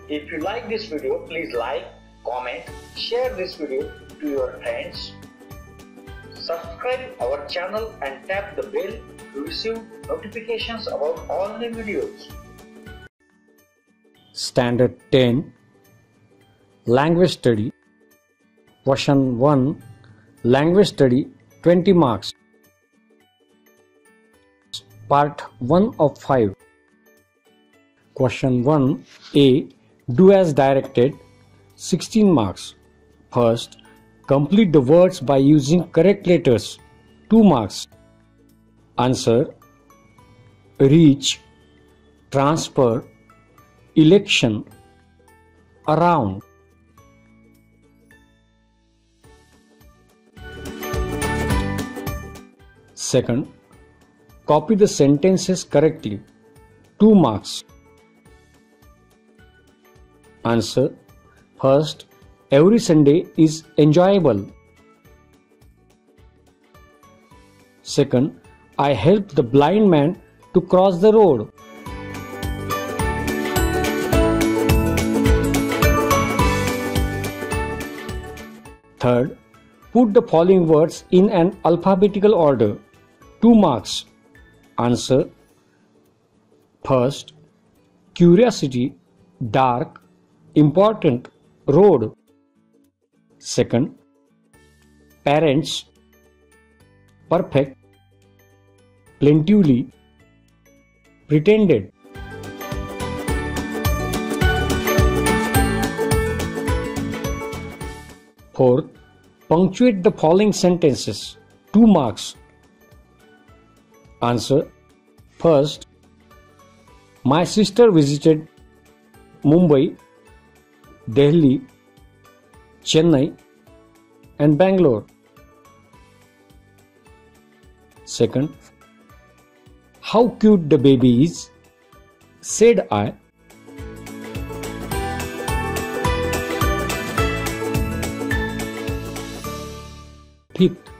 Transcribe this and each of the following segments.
If you like this video, please like, comment, share this video to your friends. Subscribe our channel and tap the bell to receive notifications about all the videos. Standard 10 Language Study. Question 1 Language Study 20 marks. Part 1 of 5. Question 1a. Do as directed. 16 marks. First, complete the words by using correct letters. 2 marks. Answer: reach, transfer, election, around. Second, copy the sentences correctly. 2 marks. Answer: first, every Sunday is enjoyable. Second, I helped the blind man to cross the road. Third, put the following words in an alphabetical order. 2 marks. Answer: first, curiosity, dark, important, road. Second, parents, perfect, plentifully, pretended. Fourth, punctuate the following sentences. 2 marks. Answer: first, my sister visited Mumbai, Delhi, Chennai and Bangalore. Second, how cute the baby is, said I. Fifth,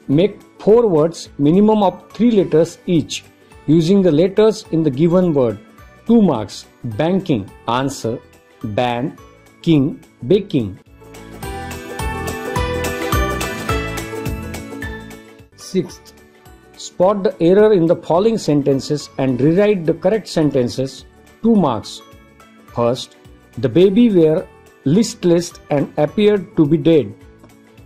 make 4 words minimum of 3 letters each using the letters in the given word. 2 marks. Banking. Answer: ban, king, baking. Sixth, spot the error in the following sentences and rewrite the correct sentences. 2 marks. First, the baby were listless and appeared to be dead.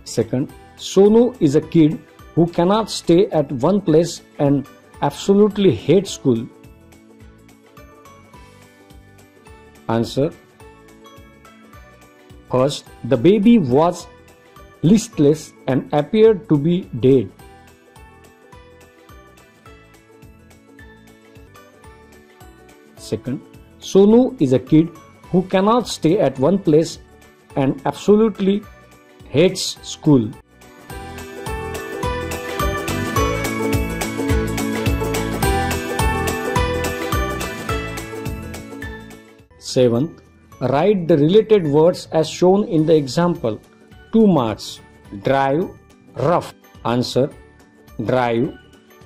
Second, Sonu is a kid who cannot stay at one place and absolutely hates school. Answer: first, the baby was listless and appeared to be dead. Second, Sonu is a kid who cannot stay at one place and absolutely hates school. Seventh, write the related words as shown in the example. 2 marks. Drive, rough. Answer: drive,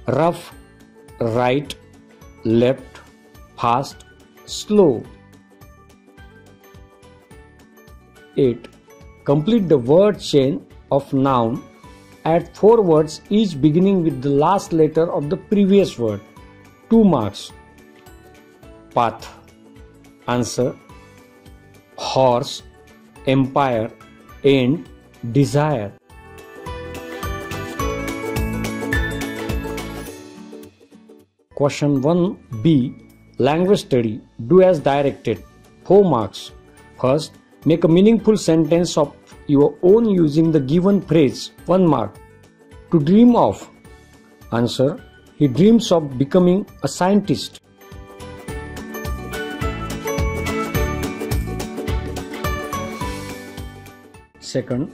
rough, right, left, fast, slow. 8. Complete the word chain of noun. Add 4 words each beginning with the last letter of the previous word. 2 marks. Path. Answer: horse, empire, end, desire. Question 1b Language Study. Do as directed. 4 marks. First, make a meaningful sentence of your own using the given phrase. 1 mark. To dream of. Answer: he dreams of becoming a scientist. Second,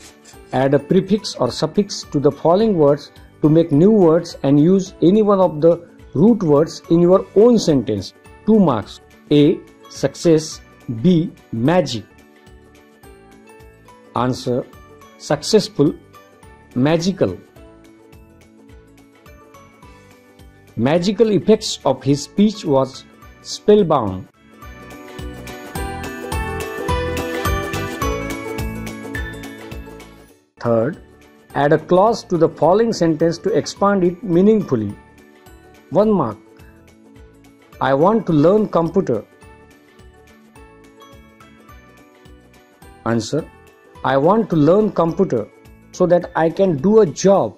add a prefix or suffix to the following words to make new words and use any one of the root words in your own sentence. 2 marks. A. Success. B. Magic. Answer: successful, magical. Magical effects of his speech was spellbound. Third, add a clause to the following sentence to expand it meaningfully. 1 mark. I want to learn computer. Answer. I want to learn computer so that I can do a job.